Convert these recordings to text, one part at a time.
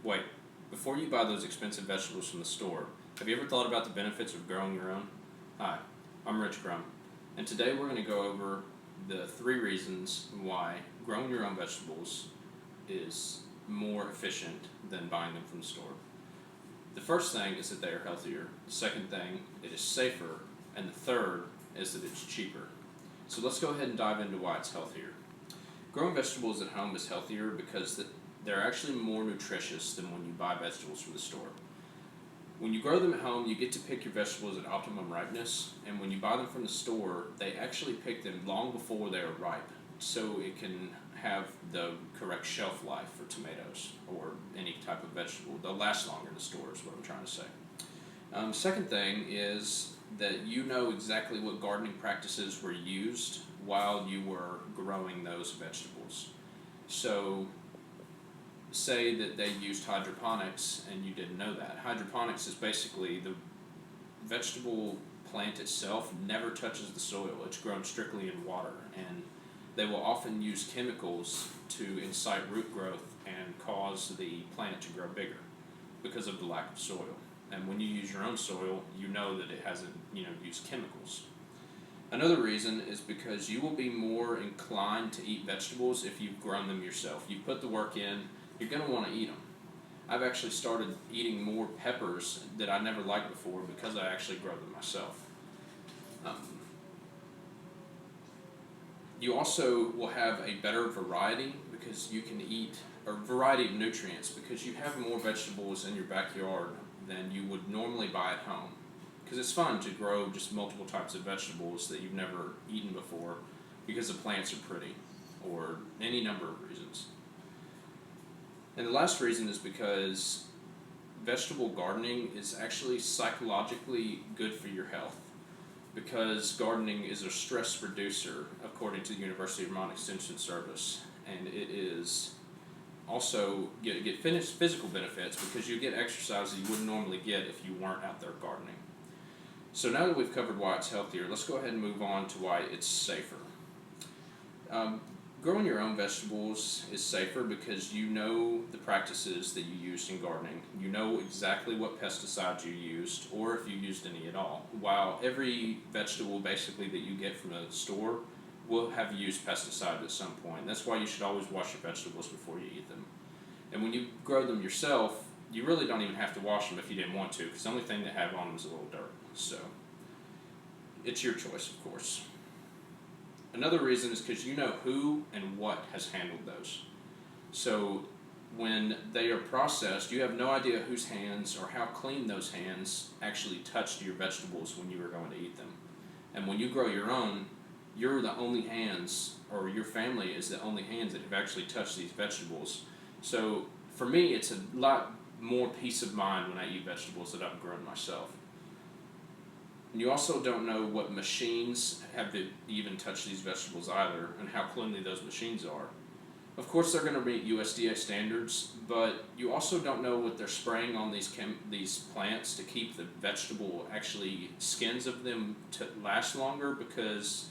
Wait, before you buy those expensive vegetables from the store, have you ever thought about the benefits of growing your own? Hi, I'm Rich Crum, and today we're going to go over the 3 reasons why growing your own vegetables is more efficient than buying them from the store. The first thing is that they are healthier. The second thing, it is safer. And the third is that it's cheaper. So let's go ahead and dive into why it's healthier. Growing vegetables at home is healthier because they're actually more nutritious than when you buy vegetables from the store. When you grow them at home, you get to pick your vegetables at optimum ripeness, and when you buy them from the store, they actually pick them long before they are ripe, so it can have the correct shelf life for tomatoes or any type of vegetable. They'll last longer in the store is what I'm trying to say. Second thing is that you know exactly what gardening practices were used while you were growing those vegetables. So say that they used hydroponics and you didn't know that. Hydroponics is basically the vegetable plant itself never touches the soil. It's grown strictly in water, and they will often use chemicals to incite root growth and cause the plant to grow bigger because of the lack of soil. And when you use your own soil, you know that it hasn't used chemicals. Another reason is because you will be more inclined to eat vegetables if you've grown them yourself. You put the work in, you're going to want to eat them. I've actually started eating more peppers that I never liked before because I actually grow them myself. You also will have a better variety because you can eat a variety of nutrients because you have more vegetables in your backyard than you would normally buy at home. Because it's fun to grow just multiple types of vegetables that you've never eaten before because the plants are pretty, or any number of reasons. And the last reason is because vegetable gardening is actually psychologically good for your health, because gardening is a stress reducer according to the University of Vermont Extension Service, and it is also get physical benefits because you get exercise that you wouldn't normally get if you weren't out there gardening. So now that we've covered why it's healthier, let's go ahead and move on to why it's safer. Growing your own vegetables is safer because you know the practices that you used in gardening. You know exactly what pesticides you used, or if you used any at all. While every vegetable basically that you get from a store will have used pesticides at some point. That's why you should always wash your vegetables before you eat them. And when you grow them yourself, you really don't even have to wash them if you didn't want to, because the only thing they have on them is a little dirt. So it's your choice, of course. Another reason is because you know who and what has handled those. So when they are processed, you have no idea whose hands or how clean those hands actually touched your vegetables when you were going to eat them. And when you grow your own, you're the only hands, or your family is the only hands that have actually touched these vegetables. So for me, it's a lot more peace of mind when I eat vegetables that I've grown myself. And you also don't know what machines have even touched these vegetables either, and how cleanly those machines are. Of course, they're going to meet USDA standards, but you also don't know what they're spraying on these plants to keep the vegetable, actually skins of them, to last longer, because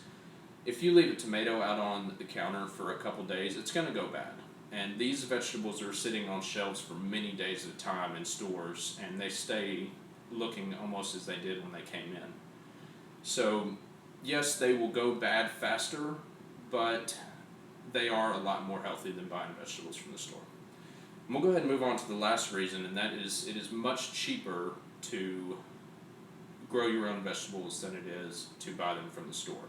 if you leave a tomato out on the counter for a couple days, it's going to go bad. And these vegetables are sitting on shelves for many days at a time in stores, and they stay looking almost as they did when they came in. So yes, they will go bad faster, but they are a lot more healthy than buying vegetables from the store. And we'll go ahead and move on to the last reason, and that is it is much cheaper to grow your own vegetables than it is to buy them from the store.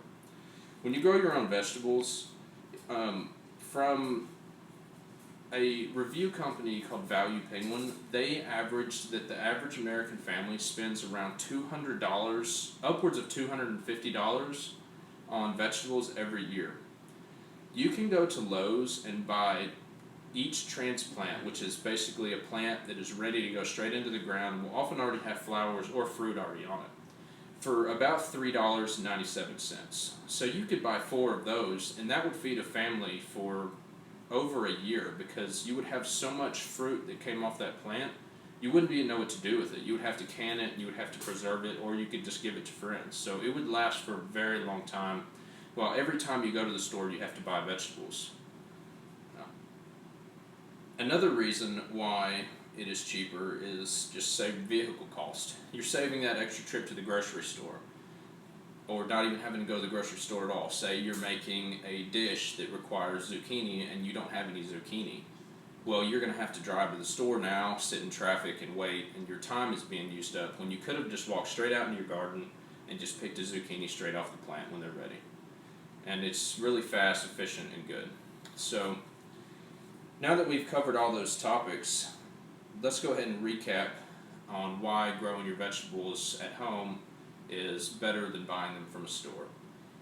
When you grow your own vegetables, from a review company called Value Penguin, they averaged that the average American family spends around $200, upwards of $250 on vegetables every year. You can go to Lowe's and buy each transplant, which is basically a plant that is ready to go straight into the ground and will often already have flowers or fruit already on it, for about $3.97. So you could buy 4 of those, and that would feed a family for over a year, because you would have so much fruit that came off that plant, you wouldn't even know what to do with it. You would have to can it, you would have to preserve it, or you could just give it to friends. So it would last for a very long time, while every time you go to the store you have to buy vegetables. Another reason why it is cheaper is just saving vehicle cost. You're saving that extra trip to the grocery store, or not even having to go to the grocery store at all. Say you're making a dish that requires zucchini and you don't have any zucchini. Well, you're going to have to drive to the store now, sit in traffic and wait, and your time is being used up when you could have just walked straight out in your garden and just picked a zucchini straight off the plant when they're ready. And it's really fast, efficient, and good. So, now that we've covered all those topics, let's go ahead and recap on why growing your vegetables at home is better than buying them from a store.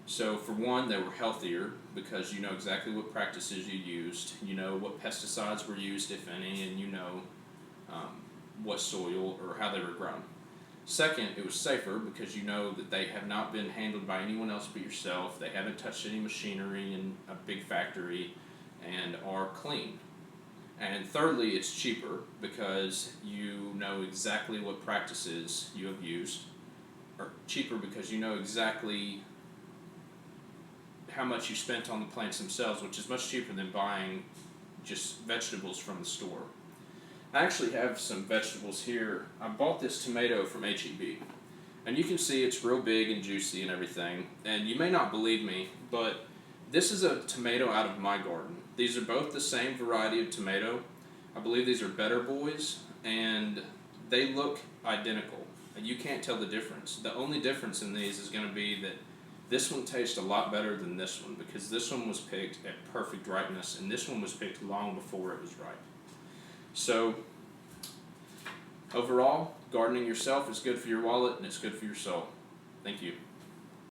So for one, they were healthier because you know exactly what practices you used, you know what pesticides were used, if any, and you know what soil or how they were grown. Second, it was safer because you know that they have not been handled by anyone else but yourself, they haven't touched any machinery in a big factory, and are clean. And thirdly, it's cheaper because you know exactly what practices you have used, or cheaper because you know exactly how much you spent on the plants themselves, which is much cheaper than buying just vegetables from the store. I actually have some vegetables here. I bought this tomato from H-E-B, and you can see it's real big and juicy and everything, and you may not believe me, but this is a tomato out of my garden. These are both the same variety of tomato. I believe these are Better Boys, and they look identical, and you can't tell the difference. The only difference in these is going to be that this one tastes a lot better than this one because this one was picked at perfect ripeness and this one was picked long before it was ripe. So, overall, gardening yourself is good for your wallet and it's good for your soul. Thank you.